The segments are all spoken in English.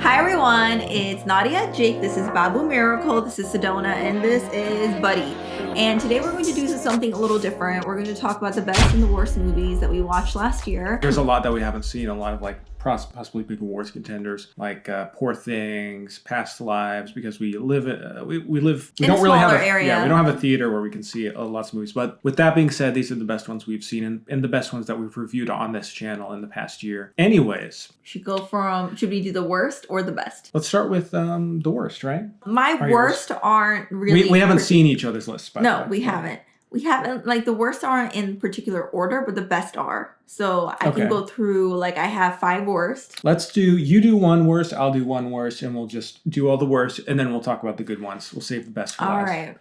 Hi everyone, it's Nadia and Jake. This is Babu Miracle, this is Sedona, and this is Buddy. And today we're going to do something a little different. We're going to talk about the best and the worst movies that we watched last year. There's a lot that we haven't seen, a lot of possibly big awards contenders, like Poor Things, Past Lives, because we don't really have area. We don't have a theater where we can see lots of movies. But with that being said, these are the best ones we've seen and the best ones that we've reviewed on this channel in the past year. Anyways, should we do the worst or the best? let's start with the worst, right? My worst aren't really. We haven't seen each other's lists. No, we haven't. We haven't, like, the worst aren't in particular order, but the best are. So I can go through, like, I have 5 worst. You do one worst, I'll do one worst, and we'll just do all the worst, and then we'll talk about the good ones. We'll save the best for last. All right.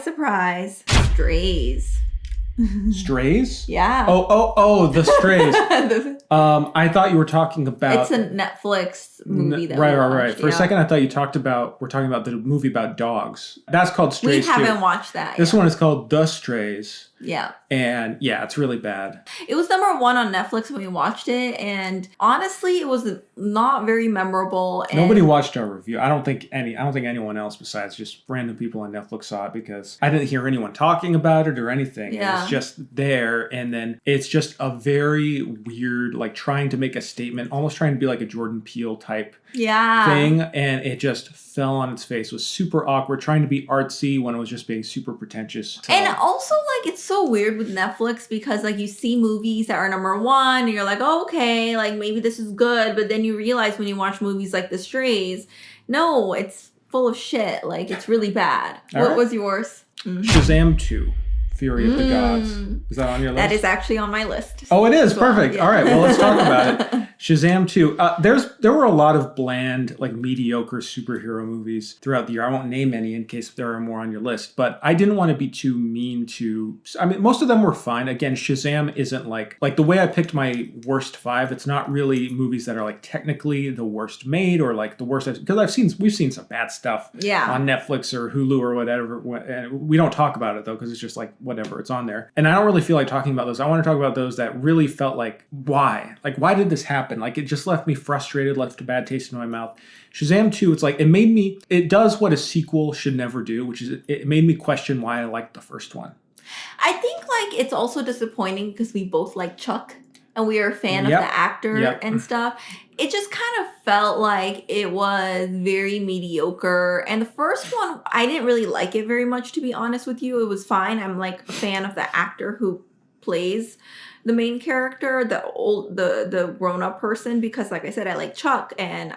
Surprise. Strays. Strays? Yeah. Oh, the Strays. I thought you were talking about... It's a Netflix movie that Right. For a second, I thought we're talking about the movie about dogs. That's called Strays. We haven't watched that. This one is called The Strays. Yeah. And yeah, it's really bad. It was number 1 on Netflix when we watched it, and honestly, it was not very memorable. And nobody watched our review. I don't think anyone else besides just random people on Netflix saw it, because I didn't hear anyone talking about it or anything. Yeah. It was just there, and then it's just a very weird, like, trying to make a statement, almost trying to be like a Jordan Peele type thing, and it just fell on its face. It was super awkward, trying to be artsy when it was just being super pretentious. And also, like, it's so weird with Netflix because, like, you see movies that are number 1 and you're like, oh, okay, like, maybe this is good, but then you realize when you watch movies like The Strays, no, it's full of shit. Like, it's really bad. What was yours? Shazam 2. Fury of the Gods. Is that on your list? That is actually on my list. Oh, it is? Well. Perfect. Yeah. All right, well, let's talk about it. Shazam 2. There were a lot of bland, like, mediocre superhero movies throughout the year. I won't name any in case there are more on your list, but I didn't want to be too mean to... I mean, most of them were fine. Again, Shazam isn't like the way I picked my worst 5, it's not really movies that are, like, technically the worst made or, like, the worst... Because we've seen some bad stuff on Netflix or Hulu or whatever. And we don't talk about it, though, because it's just like, whatever, it's on there. And I don't really feel like talking about those. I want to talk about those that really felt like, why? Like, why did this happen? Like, it just left me frustrated, left a bad taste in my mouth. Shazam 2, it's like, it does what a sequel should never do, which is it made me question why I liked the first one. I think, like, it's also disappointing because we both like Chuck and we are a fan of the actor and stuff. It just kind of felt like it was very mediocre. And the first one, I didn't really like it very much, to be honest with you. It was fine. I'm, like, a fan of the actor who plays the main character, the grown-up person, because, like I said, I like Chuck, and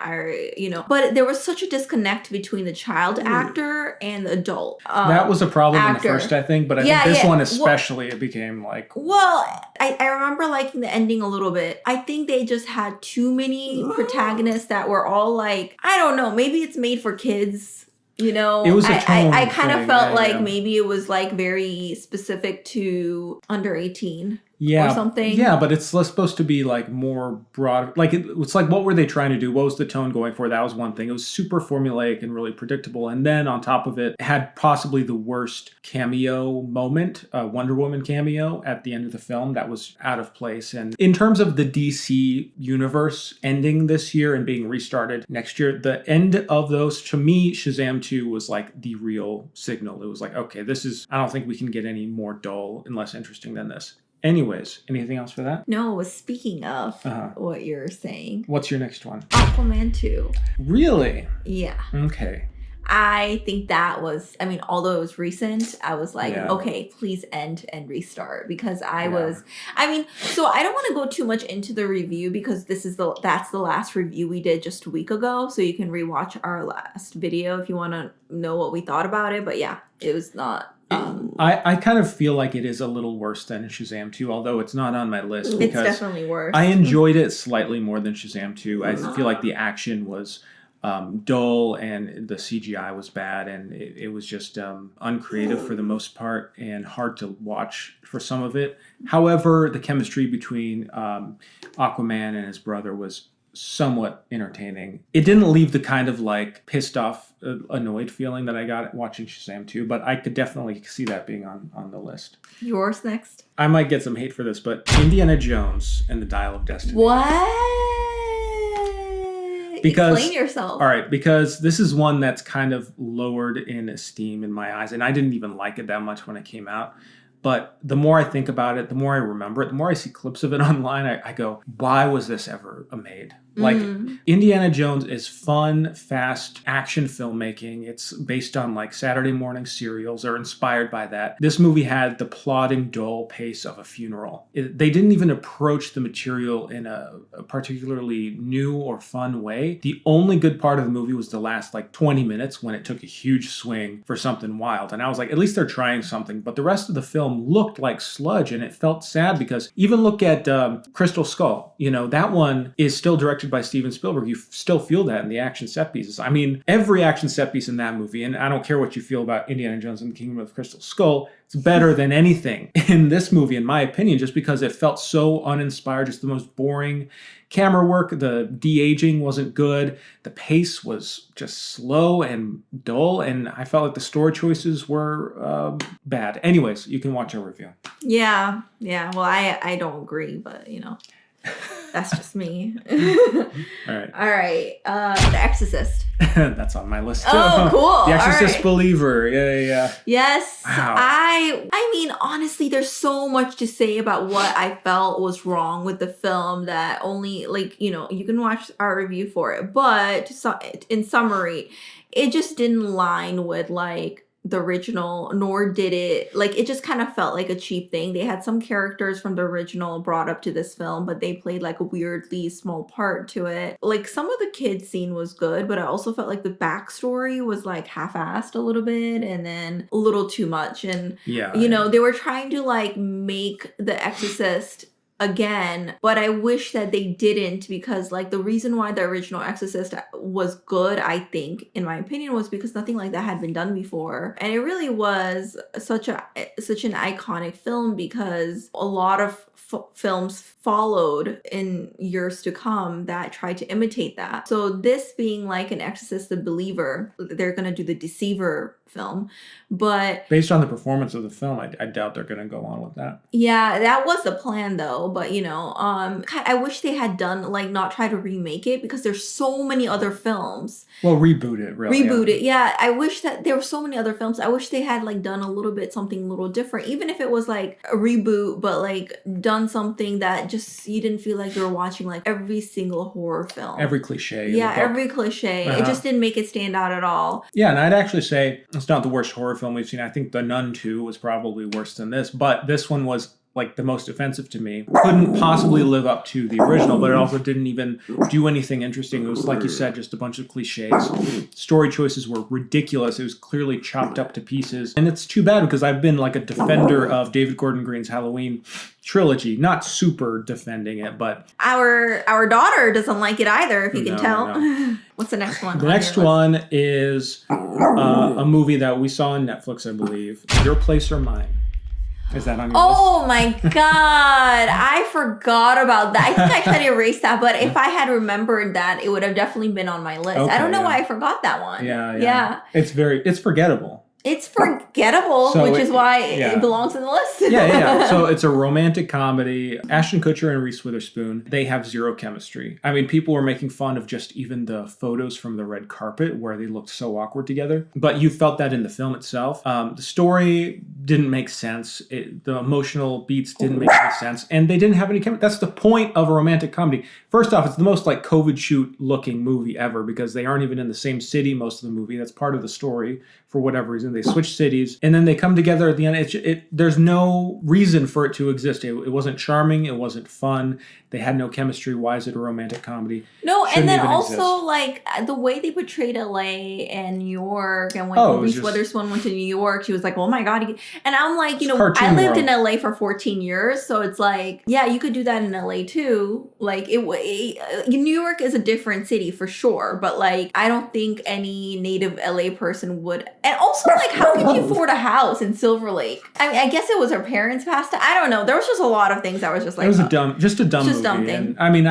but there was such a disconnect between the child actor and the adult that was a problem in the first, I think, but I think this one especially, it became like... Well, I remember liking the ending a little bit. I think they just had too many protagonists that were all, like, I don't know, maybe it's made for kids. You know, it was a tone I kind of thing. felt like maybe it was, like, very specific to under 18. Or something. Yeah, but it's supposed to be, like, more broad. Like, it's like, what were they trying to do? What was the tone going for? That was one thing. It was super formulaic and really predictable. And then on top of it, had possibly the worst cameo moment, Wonder Woman cameo at the end of the film that was out of place. And in terms of the DC universe ending this year and being restarted next year, the end of those, to me, Shazam 2 was, like, the real signal. It was like, okay, I don't think we can get any more dull and less interesting than this. Anyways, anything else for that? No, speaking of what you're saying. What's your next one? Aquaman 2. Really? Yeah. Okay. I think that was, I mean, although it was recent, I was like, okay, please end and restart, because so I don't want to go too much into the review because that's the last review we did just a week ago. So you can rewatch our last video if you want to know what we thought about it. But yeah, it was not. I kind of feel like it is a little worse than Shazam 2, although it's not on my list. It's definitely worse. I enjoyed it slightly more than Shazam 2. I feel like the action was dull and the CGI was bad, and it was just uncreative for the most part and hard to watch for some of it. However, the chemistry between Aquaman and his brother was somewhat entertaining. It didn't leave the kind of, like, pissed off, annoyed feeling that I got watching Shazam 2, but I could definitely see that being on the list. Yours next? I might get some hate for this, but Indiana Jones and the Dial of Destiny. What? Explain yourself. All right, because this is one that's kind of lowered in esteem in my eyes, and I didn't even like it that much when it came out. But the more I think about it, the more I remember it, the more I see clips of it online, I go, why was this ever made? Like, Indiana Jones is fun, fast action filmmaking. It's based on like Saturday morning serials or inspired by that. This movie had the plodding, dull pace of a funeral. They didn't even approach the material in a particularly new or fun way. The only good part of the movie was the last like 20 minutes when it took a huge swing for something wild. And I was like, at least they're trying something. But the rest of the film looked like sludge, and it felt sad because even look at Crystal Skull. You know, that one is still directed by Steven Spielberg. You still feel that in the action set pieces. I mean, every action set piece in that movie, and I don't care what you feel about Indiana Jones and the Kingdom of the Crystal Skull, it's better than anything in this movie, in my opinion, just because it felt so uninspired, just the most boring camera work. The de-aging wasn't good. The pace was just slow and dull, and I felt like the story choices were bad. Anyways, you can watch our review. Yeah. Well, I don't agree, but you know, that's just me. All right. The Exorcist. That's on my list too. Oh, cool. The Exorcist Believer. Yeah. Yes. Wow. I mean, honestly, there's so much to say about what I felt was wrong with the film that only, like, you know, you can watch our review for it. But in summary, it just didn't line with, like, the original, nor did it, like, it just kind of felt like a cheap thing. They had some characters from the original brought up to this film, but they played like a weirdly small part to it. Like, some of the kids scene was good, but I also felt like the backstory was like half-assed a little bit and then a little too much. And you know, they were trying to like make The Exorcist again, but I wish that they didn't, because like the reason why the original Exorcist was good, I think, in my opinion, was because nothing like that had been done before. And it really was such an iconic film, because a lot of films followed in years to come that tried to imitate that. So this being like an Exorcist the Believer, they're going to do the Deceiver film, but based on the performance of the film, I doubt they're going to go on with that. Yeah, that was the plan though, but you know, I wish they had done, like, not try to remake it, because there's so many other films. Well, reboot it, really. Reboot it, yeah. I wish that there were so many other films. I wish they had like done a little bit something a little different, even if it was like a reboot, but like done something that just you didn't feel like you were watching like every single horror film. Every cliche. Yeah, every cliche. It just didn't make it stand out at all. Yeah, and I'd actually say it's not the worst horror film we've seen. I think The Nun 2 was probably worse than this, but this one was like the most offensive to me. Couldn't possibly live up to the original, but it also didn't even do anything interesting. It was, like you said, just a bunch of cliches. Story choices were ridiculous. It was clearly chopped up to pieces. And it's too bad, because I've been like a defender of David Gordon Green's Halloween trilogy. Not super defending it, but our daughter doesn't like it either, if you can tell. No. What's the next one? The next one is a movie that we saw on Netflix, I believe. Your Place or Mine. Is that on your list? Oh my God. I forgot about that. I think I tried to erase that, but if I had remembered that, it would have definitely been on my list. Okay, I don't know why I forgot that one. Yeah. It's forgettable. It's forgettable, so which is why it belongs in the list. Yeah. So it's a romantic comedy. Ashton Kutcher and Reese Witherspoon, they have zero chemistry. I mean, people were making fun of just even the photos from the red carpet where they looked so awkward together. But you felt that in the film itself. The story didn't make sense. The emotional beats didn't make any sense. And they didn't have any chemistry. That's the point of a romantic comedy. First off, it's the most like COVID shoot looking movie ever, because they aren't even in the same city most of the movie. That's part of the story for whatever reason. They switch cities and then they come together at the end. There's no reason for it to exist. It wasn't charming. It wasn't fun. They had no chemistry. Why is it a romantic comedy? No, and then also like the way they portrayed LA and New York, and when Reese Witherspoon went to New York, she was like, "Oh my God!" And I'm like, you know, I lived in LA for 14 years, so it's like, yeah, you could do that in LA too. Like New York is a different city for sure, but like I don't think any native LA person would. And also, like, like, how could she afford a house in Silver Lake? I mean, I guess it was her parents passed. I don't know. There was just a lot of things that was just like... It was a dumb movie. Dumb thing. And, I mean,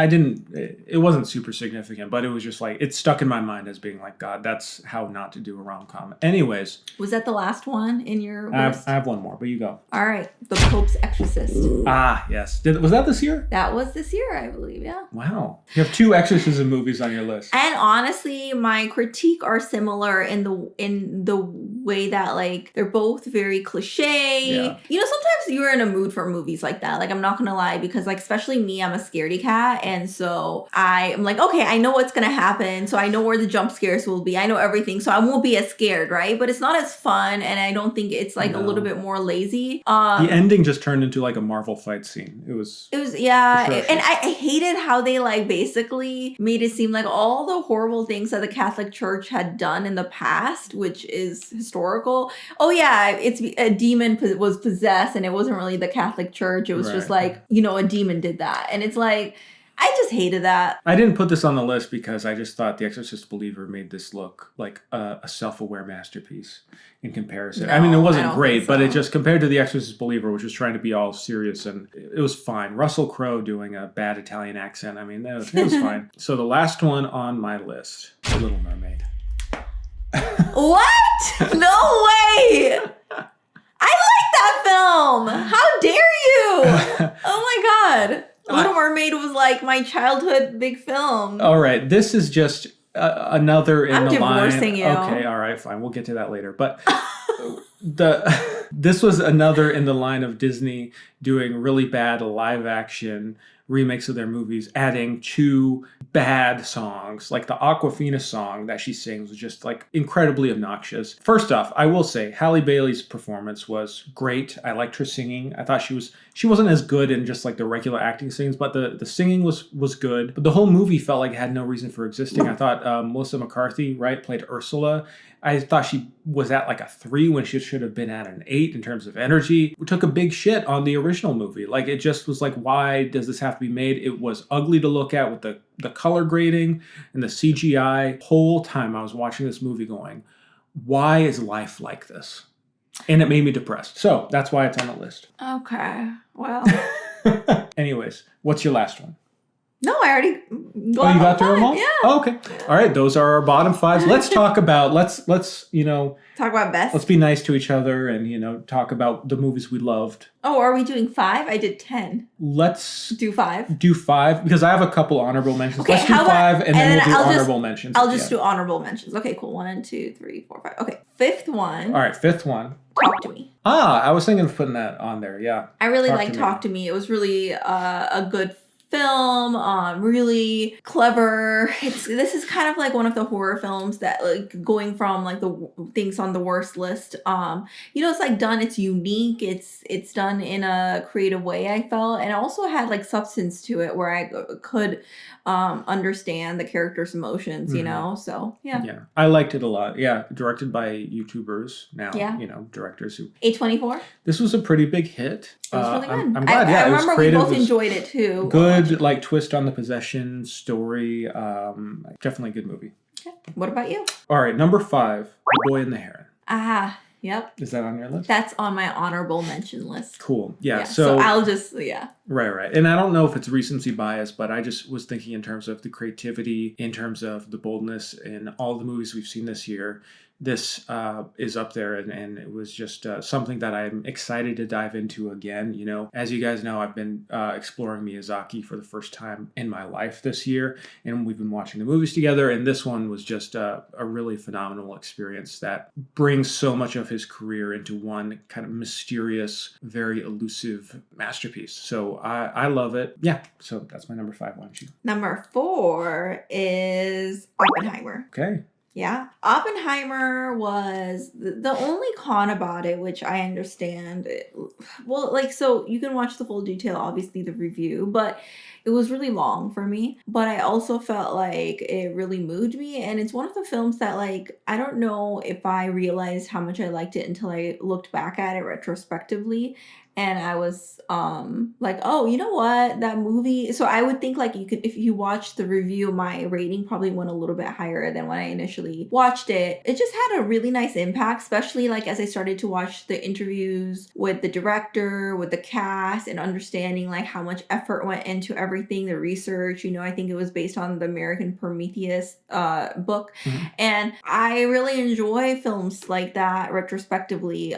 it wasn't super significant, but it was just like, it stuck in my mind as being like, God, that's how not to do a rom-com. Anyways. Was that the last one in your list? I have one more, but you go. All right. The Pope's Exorcist. Ah, yes. Was that this year? That was this year, I believe, yeah. Wow. You have 2 exorcism movies on your list. And honestly, my critique are similar in the way that, like, they're both very cliche. Yeah. You know, sometimes you're in a mood for movies like that. Like, I'm not gonna lie, because, like, especially me, I'm a scaredy cat. And so I'm like, okay, I know what's gonna happen. So I know where the jump scares will be. I know everything. So I won't be as scared, right? But it's not as fun. And I don't think it's, like, a little bit more lazy. The ending just turned into, like, a Marvel fight scene. It was yeah. And I hated how they, like, basically made it seem like all the horrible things that the Catholic Church had done in the past, which is historical. Oh yeah, it's a demon was possessed, and it wasn't really the Catholic Church. It was just like, you know, a demon did that, and it's like, I just hated that. I didn't put this on the list because I just thought The Exorcist Believer made this look like a self-aware masterpiece in comparison. No, I mean, it wasn't great, so. but it just, compared to The Exorcist Believer, which was trying to be all serious, and it was fine. Russell Crowe doing a bad Italian accent, I mean, it was fine. So the last one on my list, The Little Mermaid. What? No way! I like that film! How dare you! Oh my god. Little Mermaid was like my childhood big film. All right, this is just another in the line. I'm divorcing you. Okay, all right, fine. We'll get to that later. But this was another in the line of Disney doing really bad live action remakes of their movies, adding 2 bad songs. Like the Aquafina song that she sings was just like incredibly obnoxious. First off, I will say Halle Bailey's performance was great. I liked her singing. I thought she wasn't as good in just like the regular acting scenes, but the singing was good. But the whole movie felt like it had no reason for existing. I thought Melissa McCarthy, right, played Ursula. I thought she was at like a 3 when she should have been at an 8 in terms of energy. We took a big shit on the original movie. Like, it just was like, why does this have to be made? It was ugly to look at with the color grading and the CGI. Whole time I was watching this movie going, why is life like this? And it made me depressed. So that's why it's on the list. Okay, well. Anyways, what's your last one? No, I already you got through them all? Yeah. Oh, okay. All right, those are our bottom 5s. Let's talk about let's talk about best. Let's be nice to each other and talk about the movies we loved. Oh, are we doing 5? I did 10. Let's do 5. Do 5 because I have a couple honorable mentions. Okay, let's do 5 and then we'll do honorable mentions. I'll just do honorable mentions. Okay, cool. 1, 2, 3, 4, 5. Okay, 5th one. All right, 5th one. Talk to Me. I was thinking of putting that on there. Yeah. I really liked Talk to Me. It was really a good film, really clever. This is kind of like one of the horror films that, like, going from like the things on the worst list. It's like done. It's unique. It's done in a creative way, I felt, and it also had like substance to it where I could understand the character's emotions. So yeah. Yeah, I liked it a lot. Yeah, directed by YouTubers now. Yeah. Directors who. A24. This was a pretty big hit. It was really good. I'm glad. I remember we both enjoyed it too. Good, like twist on the possession story. Definitely a good movie. Okay. What about you? All right, number 5, The Boy and the Heron. Yep. Is that on your list? That's on my honorable mention list. Cool. Yeah. So I'll just Right. And I don't know if it's recency bias, but I just was thinking in terms of the creativity, in terms of the boldness in all the movies we've seen this year. This is up there, and it was just something that I'm excited to dive into again. As you guys know, I've been exploring Miyazaki for the first time in my life this year, and we've been watching the movies together, and this one was just a really phenomenal experience that brings so much of his career into one kind of mysterious, very elusive masterpiece. So I love it. Yeah, so that's my number 5. Why don't you? Number 4 is Oppenheimer. Okay. Yeah. Oppenheimer was the only con about it, which I understand. So you can watch the full detail, obviously, the review, but it was really long for me. But I also felt like it really moved me. And it's one of the films that, like, I don't know if I realized how much I liked it until I looked back at it retrospectively. And I was like, oh, you know what? That movie. So I would think like you could, if you watch the review, my rating probably went a little bit higher than when I initially watched it. It just had a really nice impact, especially like as I started to watch the interviews with the director, with the cast, and understanding like how much effort went into everything, the research. I think it was based on the American Prometheus book. Mm-hmm. And I really enjoy films like that retrospectively.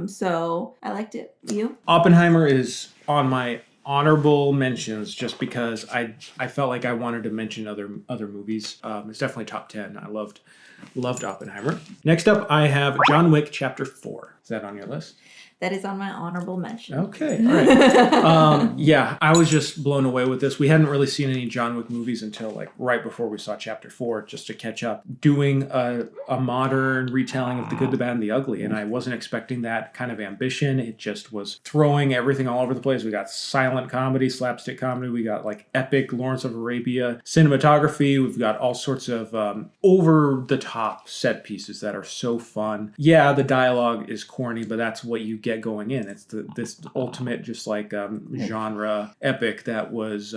So I liked it. You? Oppenheimer is on my honorable mentions just because I felt like I wanted to mention other movies. It's definitely top 10. I loved Oppenheimer. Next up, I have John Wick Chapter 4. Is that on your list? That is on my honorable mention. Okay, all right. Yeah, I was just blown away with this. We hadn't really seen any John Wick movies until like right before we saw Chapter 4, just to catch up. Doing a modern retelling of The Good, the Bad, and the Ugly, and I wasn't expecting that kind of ambition. It just was throwing everything all over the place. We got silent comedy, slapstick comedy. We got like epic Lawrence of Arabia cinematography. We've got all sorts of over-the-top set pieces that are so fun. Yeah, the dialogue is corny, but that's what you get going in. It's this ultimate just like genre epic that was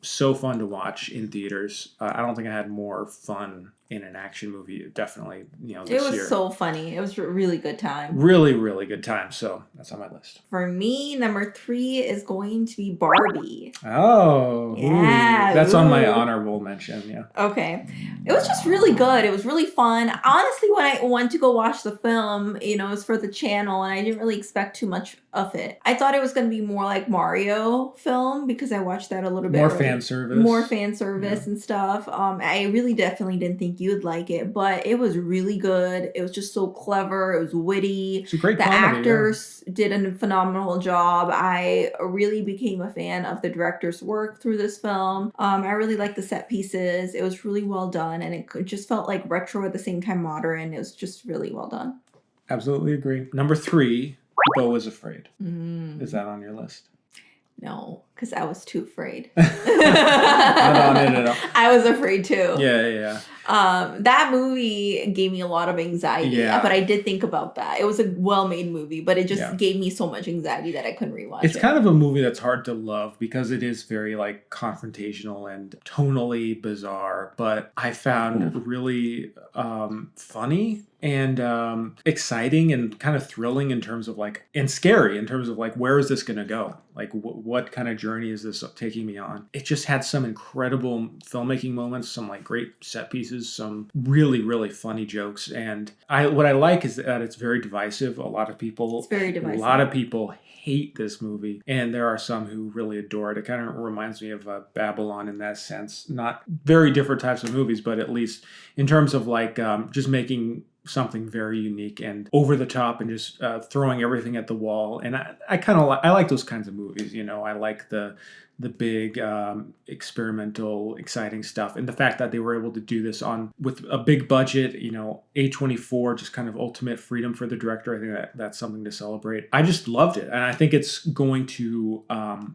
so fun to watch in theaters. I don't think I had more fun in an action movie, definitely, this year. It was so funny. It was a really good time. Really, really good time. So that's on my list. For me, number 3 is going to be Barbie. Oh. Yeah. Ooh. That's on my honorable mention, yeah. Okay. It was just really good. It was really fun. Honestly, when I went to go watch the film, it was for the channel, and I didn't really expect too much of it. I thought it was going to be more like Mario film because I watched that a little bit. More fan service. More fan service and stuff. I really definitely didn't think you would like it, but it was really good. It was just so clever. It was witty. It's a great The comedy, actors did a phenomenal job. I really became a fan of the director's work through this film. I really liked the set pieces. It was really well done, and it just felt like retro at the same time modern. It was just really well done. Absolutely agree. Number 3, Beau is Afraid. Is that on your list? No, because I was too afraid. Not on it at all. I was afraid too. Yeah. That movie gave me a lot of anxiety, but I did think about that. It was a well-made movie, but it just gave me so much anxiety that I couldn't rewatch it. It's kind of a movie that's hard to love because it is very like confrontational and tonally bizarre, but I found really funny and exciting and kind of thrilling in terms of like, and scary in terms of like, where is this going to go? Like, what kind of journey is this taking me on? It just had some incredible filmmaking moments, some like great set pieces, some really, really funny jokes. And what I like is that it's very divisive. A lot of people hate this movie, and there are some who really adore it. It kind of reminds me of Babylon in that sense. Not very different types of movies, but at least in terms of like just making something very unique and over the top and just throwing everything at the wall. And I kind of I like those kinds of movies. I like the big experimental, exciting stuff, and the fact that they were able to do this with a big budget. A24, just kind of ultimate freedom for the director. I think that's something to celebrate. I just loved it, and I think it's going to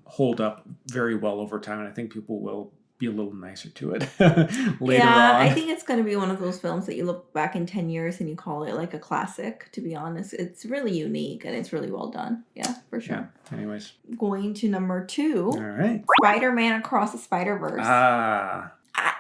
hold up very well over time. And I think people will be a little nicer to it later on. I think it's going to be one of those films that you look back in 10 years and you call it like a classic, to be honest. It's really unique and it's really well done. Yeah, for sure. Yeah. Anyways. Going to number 2. All right. Spider-Man Across the Spider-Verse.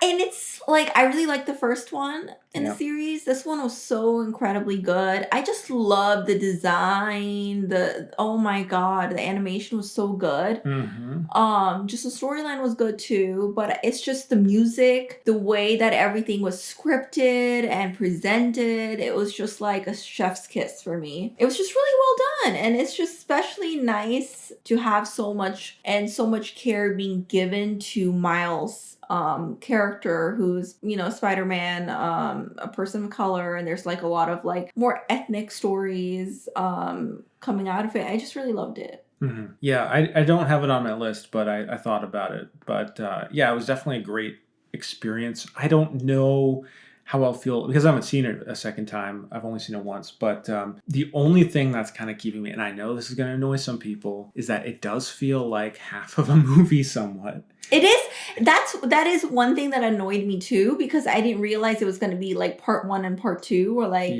And it's like, I really like the first one in the series. This one was so incredibly good. I just love the design. Oh my God, the animation was so good. Mm-hmm. Just the storyline was good too, but it's just the music, the way that everything was scripted and presented. It was just like a chef's kiss for me. It was just really well done. And it's just especially nice to have so much care being given to Miles' character, who's Spider-Man, a person of color, and there's like a lot of like more ethnic stories coming out of it. I just really loved it. Mm-hmm. Yeah, I don't have it on my list, but I thought about it. But it was definitely a great experience. I don't know how I'll feel because I haven't seen it a second time. I've only seen it once. But the only thing that's kind of keeping me, and I know this is going to annoy some people, is that it does feel like half of a movie somewhat. It is. That is one thing that annoyed me too, because I didn't realize it was going to be like part 1 and part 2, or like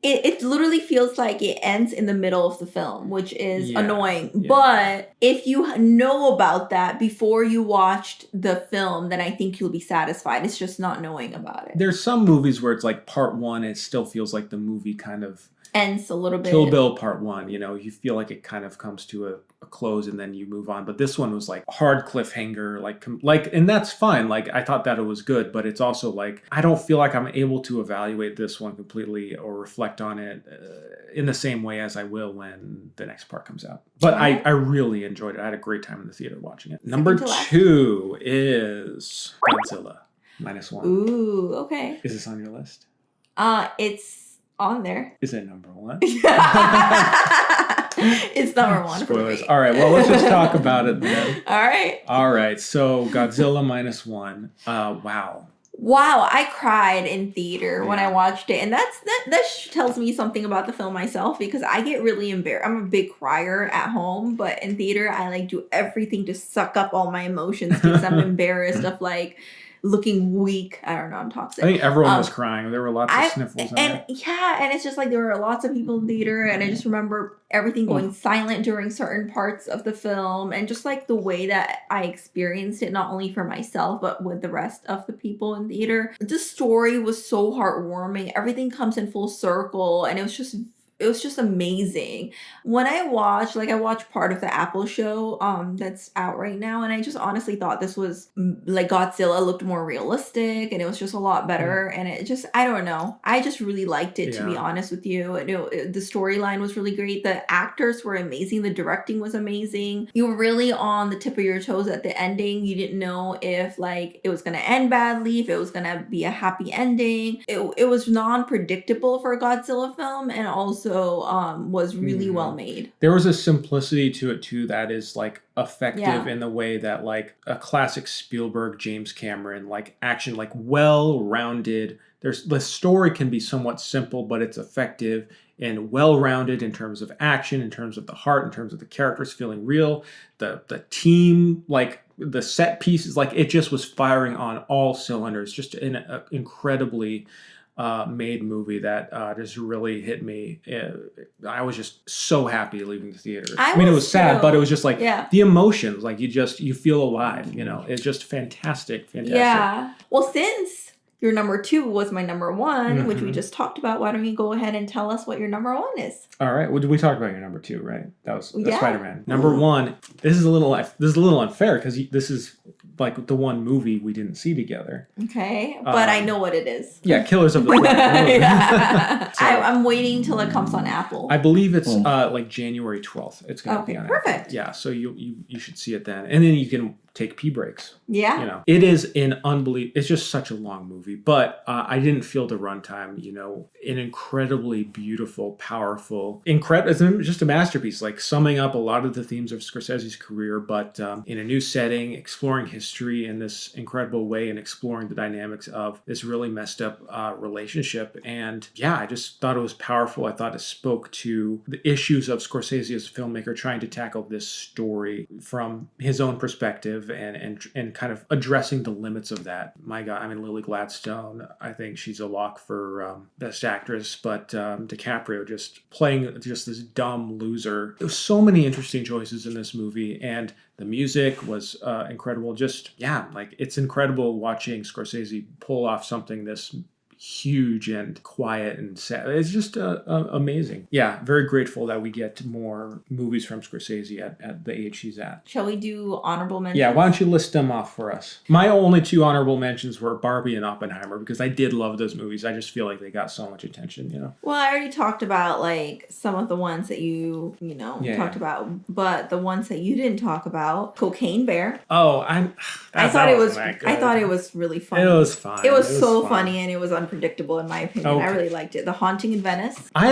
It literally feels like it ends in the middle of the film, which is annoying. Yeah. But if you know about that before you watched the film, then I think you'll be satisfied. It's just not knowing about it. There's some movies where it's like part one, it still feels like the movie kind of ends a little bit. Kill Bill Part 1, you know, you feel like it kind of comes to a close and then you move on. But this one was like hard cliffhanger, like, and that's fine. Like, I thought that it was good, but it's also like, I don't feel like I'm able to evaluate this one completely or reflect on it in the same way as I will when the next part comes out. But I really enjoyed it. I had a great time in the theater watching it. Number 2 is Godzilla -1. Ooh, okay. Is this on your list? It's on there. Is it number 1? It's number 1. Spoilers. All right. Well, let's just talk about it then. All right. So Godzilla -1. Wow. Wow, I cried in theater when I watched it, and that tells me something about the film myself, because I get really embarrassed. I'm a big crier at home, but in theater I like do everything to suck up all my emotions because I'm embarrassed of like looking weak. I don't know, I'm toxic. I think everyone was crying. There were lots of sniffles. And it's just like there were lots of people in theater, and I just remember everything going silent during certain parts of the film, and just like the way that I experienced it, not only for myself but with the rest of the people in theater. The story was so heartwarming. Everything comes in full circle, and it was just amazing. When I watched part of the Apple show that's out right now, and I just honestly thought this was like Godzilla looked more realistic, and it was just a lot better. And it just, I don't know, I just really liked it, to be honest with you. The storyline was really great. The actors were amazing. The directing was amazing. You were really on the tip of your toes at the ending. You didn't know if like it was gonna end badly, if it was gonna be a happy ending. It was non-predictable for a Godzilla film, and also was really well made. There was a simplicity to it too that is like effective in the way that like a classic Spielberg, James Cameron like action, like well-rounded. The story can be somewhat simple, but it's effective and well-rounded in terms of action, in terms of the heart, in terms of the characters feeling real, the team, like the set pieces, like it just was firing on all cylinders. Just an incredibly made movie that just really hit me. I was just so happy leaving the theater. I mean, it was sad, but it was just like the emotions, like you feel alive, you know. It's just fantastic. Yeah. Well, since your number 2 was my number 1, which we just talked about, why don't you go ahead and tell us what your number 1 is? All right. Well, we talked about your number 2, right? That's Spider-Man. Number 1. This is a little unfair because this is like the one movie we didn't see together. Okay, but I know what it is. Yeah, Killers of the Flower Moon. I'm waiting till it comes on Apple. I believe it's like January 12th. It's going to be on perfect. Apple. Yeah, so you should see it then, and then you can take pee breaks. Yeah, you know, it is an unbelievable. It's just such a long movie, but I didn't feel the runtime. You know, an incredibly beautiful, powerful, incredible. It's just a masterpiece. Like summing up a lot of the themes of Scorsese's career, but in a new setting, exploring history in this incredible way, and exploring the dynamics of this really messed up relationship. And yeah, I just thought it was powerful. I thought it spoke to the issues of Scorsese as a filmmaker trying to tackle this story from his own perspective. And kind of addressing the limits of that. My God, I mean, Lily Gladstone, I think she's a lock for Best Actress, but DiCaprio just playing just this dumb loser. There was so many interesting choices in this movie, and the music was incredible. Just, like it's incredible watching Scorsese pull off something this huge and quiet and sad. It's just amazing. Yeah, very grateful that we get more movies from Scorsese at the age he's at. Shall we do honorable mentions? Yeah, why don't you list them off for us? My only 2 honorable mentions were Barbie and Oppenheimer, because I did love those movies. I just feel like they got so much attention, you know? Well, I already talked about like some of the ones that you talked about, but the ones that you didn't talk about, Cocaine Bear. Oh, I thought it was really funny. It was fun. It was so funny, and it was unpredictable in my opinion. Okay. I really liked it. The Haunting in Venice. I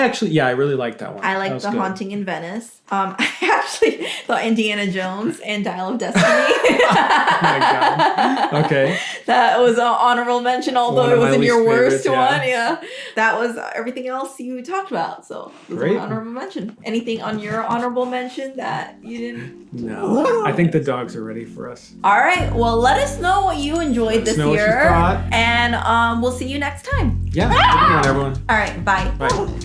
really liked that one. I liked The Haunting in Venice. I actually thought Indiana Jones and Dial of Destiny. Oh my God. Okay. That was an honorable mention, although it wasn't your worst one. Yeah. That was everything else you talked about. So it was an honorable mention. Anything on your honorable mention that you didn't? No. I think the dogs are ready for us. All right. Well, let us know what you enjoyed this year. And we'll see you next time. Yeah. Good one, everyone. All right. Bye. Bye.